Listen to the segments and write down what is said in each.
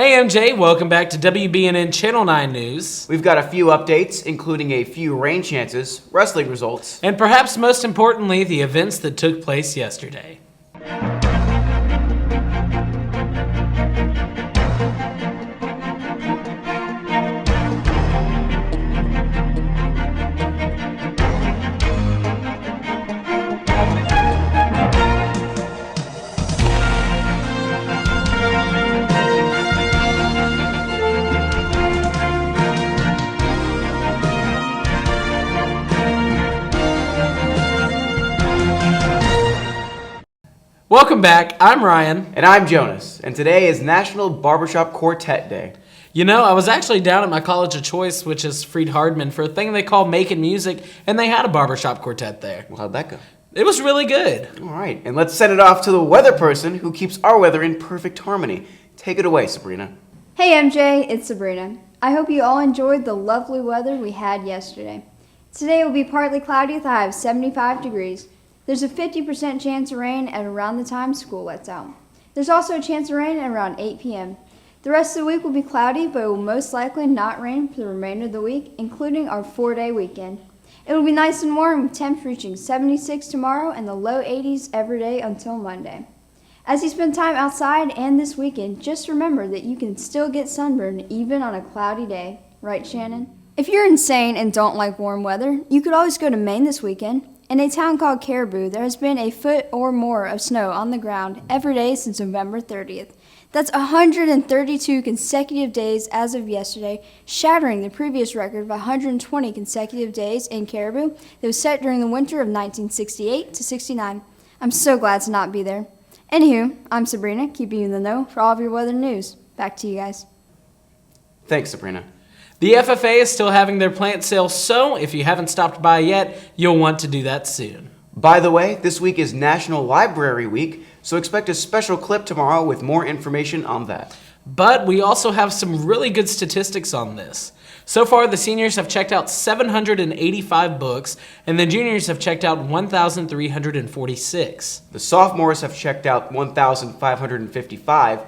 Hey MJ, welcome back to WBNN Channel 9 News. We've got a few updates, including a few rain chances, wrestling results, and perhaps most importantly, the events that took place yesterday. Welcome back, I'm Ryan. And I'm Jonas, and today is National Barbershop Quartet Day. You know, I was actually down at my college of choice, which is Freed-Hardman, for a thing they call Making Music, and they had a barbershop quartet there. Well, how'd that go? It was really good. All right, and let's send it off to the weather person who keeps our weather in perfect harmony. Take it away, Sabrina. Hey MJ, it's Sabrina. I hope you all enjoyed the lovely weather we had yesterday. Today will be partly cloudy with a high of 75 degrees. There's a 50% chance of rain at around the time school lets out. There's also a chance of rain at around 8 p.m. The rest of the week will be cloudy, but it will most likely not rain for the remainder of the week, including our 4-day weekend. It will be nice and warm with temps reaching 76 tomorrow and the low 80s every day until Monday. As you spend time outside and this weekend, just remember that you can still get sunburned even on a cloudy day. Right, Shannon? If you're insane and don't like warm weather, you could always go to Maine this weekend. In a town called Caribou, there has been a foot or more of snow on the ground every day since November 30th. That's 132 consecutive days as of yesterday, shattering the previous record of 120 consecutive days in Caribou that was set during the winter of 1968 to 69. I'm so glad to not be there. Anywho, I'm Sabrina, keeping you in the know for all of your weather news. Back to you guys. Thanks, Sabrina. The FFA is still having their plant sale, so if you haven't stopped by yet, you'll want to do that soon. By the way, this week is National Library Week, so expect a special clip tomorrow with more information on that. But we also have some really good statistics on this. So far, the seniors have checked out 785 books, and the juniors have checked out 1,346. The sophomores have checked out 1,555,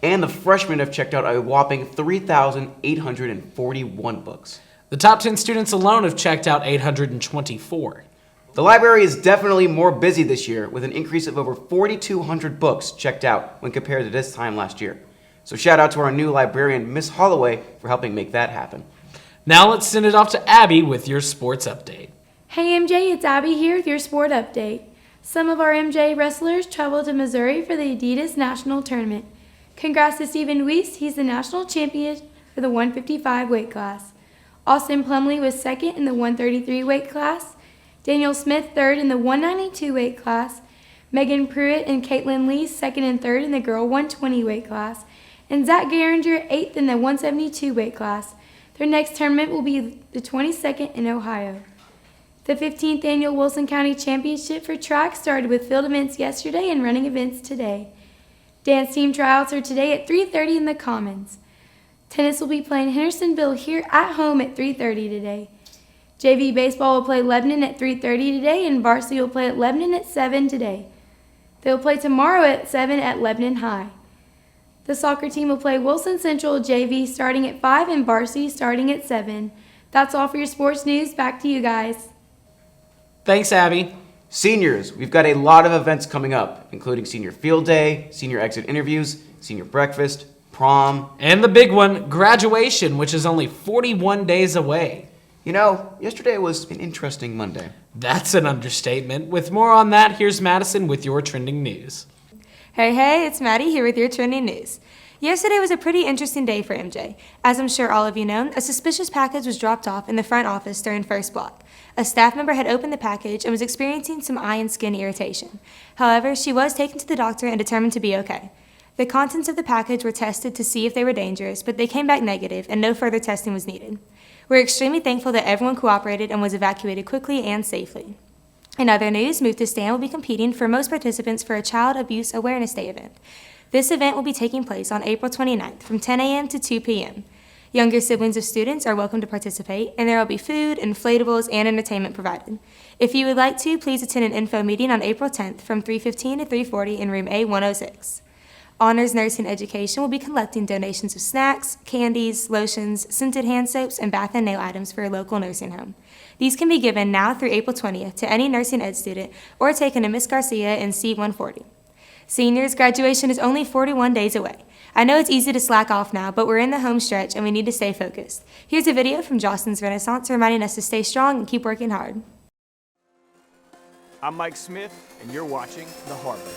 and the freshmen have checked out a whopping 3,841 books. The top 10 students alone have checked out 824. The library is definitely more busy this year, with an increase of over 4,200 books checked out when compared to this time last year. So shout out to our new librarian, Miss Holloway, for helping make that happen. Now let's send it off to Abby with your sports update. Hey MJ, it's Abby here with your sport update. Some of our MJ wrestlers traveled to Missouri for the Adidas National Tournament. Congrats to Stephen Weiss, he's the national champion for the 155 weight class. Austin Plumley was second in the 133 weight class. Daniel Smith third in the 192 weight class. Megan Pruitt and Caitlin Lee second and third in the girl 120 weight class. And Zach Garinger eighth in the 172 weight class. Their next tournament will be the 22nd in Ohio. The 15th annual Wilson County Championship for track started with field events yesterday and running events today. Dance team tryouts are today at 3:30 in the Commons. Tennis will be playing Hendersonville here at home at 3:30 today. JV baseball will play Lebanon at 3:30 today, and varsity will play at Lebanon at 7 today. They will play tomorrow at 7 at Lebanon High. The soccer team will play Wilson Central JV starting at 5 and varsity starting at 7. That's all for your sports news. Back to you guys. Thanks, Abby. Seniors, we've got a lot of events coming up, including senior field day, senior exit interviews, senior breakfast, prom, and the big one, graduation, which is only 41 days away. You know, yesterday was an interesting Monday. That's an understatement. With more on that, here's Madison with your trending news. Hey, it's Maddie here with your trending news. Yesterday was a pretty interesting day for MJ. As I'm sure all of you know, a suspicious package was dropped off in the front office during first block. A staff member had opened the package and was experiencing some eye and skin irritation. However, she was taken to the doctor and determined to be okay. The contents of the package were tested to see if they were dangerous, but they came back negative and no further testing was needed. We're extremely thankful that everyone cooperated and was evacuated quickly and safely. In other news, Move to Stand will be competing for most participants for a Child Abuse Awareness Day event. This event will be taking place on April 29th from 10 a.m. to 2 p.m. Younger siblings of students are welcome to participate, and there will be food, inflatables, and entertainment provided. If you would like to, please attend an info meeting on April 10th from 3:15 to 3:40 in room A106. Honors Nursing Education will be collecting donations of snacks, candies, lotions, scented hand soaps, and bath and nail items for your local nursing home. These can be given now through April 20th to any nursing ed student or taken to Miss Garcia in C-140. Seniors, graduation is only 41 days away. I know it's easy to slack off now, but we're in the home stretch and we need to stay focused. Here's a video from Jostens Renaissance reminding us to stay strong and keep working hard. I'm Mike Smith, and you're watching The Harbor.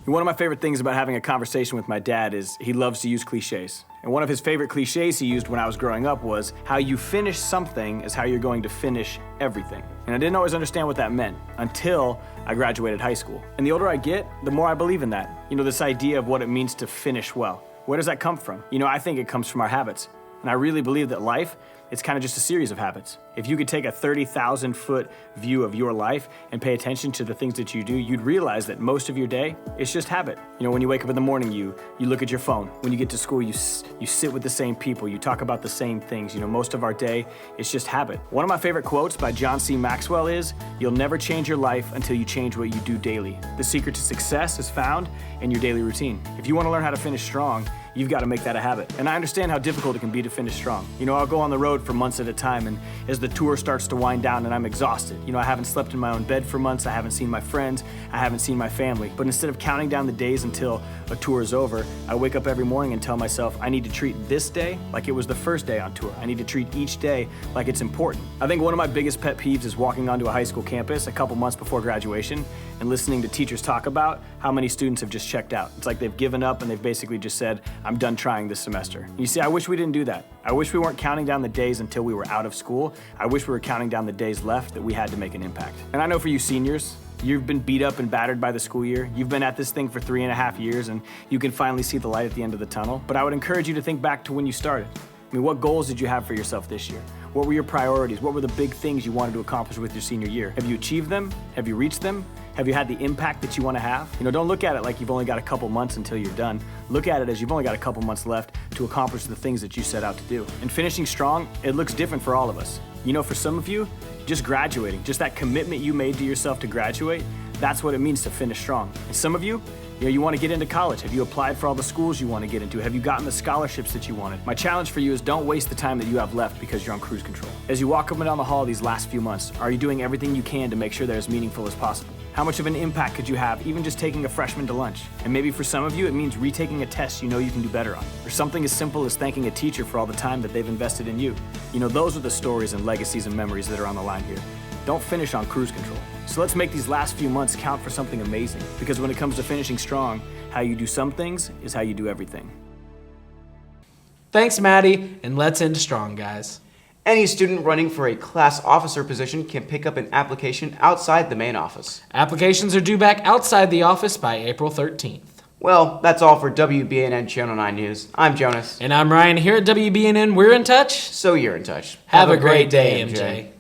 One of my favorite things about having a conversation with my dad is he loves to use cliches. And one of his favorite cliches he used when I was growing up was, how you finish something is how you're going to finish everything. And I didn't always understand what that meant until I graduated high school. And the older I get, the more I believe in that. You know, this idea of what it means to finish well. Where does that come from? You know, I think it comes from our habits. And I really believe that life, it's kind of just a series of habits. If you could take a 30,000-foot view of your life and pay attention to the things that you do, you'd realize that most of your day is just habit. You know, when you wake up in the morning, you look at your phone. When you get to school, you sit with the same people. You talk about the same things. You know, most of our day is just habit. One of my favorite quotes by John C. Maxwell is, "You'll never change your life until you change what you do daily. The secret to success is found in your daily routine." If you want to learn how to finish strong, you've got to make that a habit. And I understand how difficult it can be to finish strong. You know, I'll go on the road for months at a time, and as the tour starts to wind down and I'm exhausted, you know, I haven't slept in my own bed for months, I haven't seen my friends, I haven't seen my family. But instead of counting down the days until a tour is over, I wake up every morning and tell myself I need to treat this day like it was the first day on tour. I need to treat each day like it's important. I think one of my biggest pet peeves is walking onto a high school campus a couple months before graduation and listening to teachers talk about how many students have just checked out. It's like they've given up and they've basically just said, I'm done trying this semester. You see, I wish we didn't do that. I wish we weren't counting down the days until we were out of school. I wish we were counting down the days left that we had to make an impact. And I know for you seniors, you've been beat up and battered by the school year. You've been at this thing for 3.5 years and you can finally see the light at the end of the tunnel. But I would encourage you to think back to when you started. I mean, what goals did you have for yourself this year? What were your priorities? What were the big things you wanted to accomplish with your senior year? Have you achieved them? Have you reached them? Have you had the impact that you want to have? You know, don't look at it like you've only got a couple months until you're done. Look at it as you've only got a couple months left to accomplish the things that you set out to do. And finishing strong, it looks different for all of us. You know, for some of you, just graduating, just that commitment you made to yourself to graduate, that's what it means to finish strong. And some of you, you want to get into college. Have you applied for all the schools you want to get into? Have you gotten the scholarships that you wanted? My challenge for you is don't waste the time that you have left because you're on cruise control. As you walk up and down the hall these last few months, are you doing everything you can to make sure they're as meaningful as possible? How much of an impact could you have even just taking a freshman to lunch? And maybe for some of you, it means retaking a test you know you can do better on. Or something as simple as thanking a teacher for all the time that they've invested in you. You know, those are the stories and legacies and memories that are on the line here. Don't finish on cruise control. So let's make these last few months count for something amazing. Because when it comes to finishing strong, how you do some things is how you do everything. Thanks, Maddie, and let's end strong, guys. Any student running for a class officer position can pick up an application outside the main office. Applications are due back outside the office by April 13th. Well, that's all for WBNN Channel 9 News. I'm Jonas. And I'm Ryan. Here at WBNN, we're in touch. So you're in touch. Have a great day, MJ.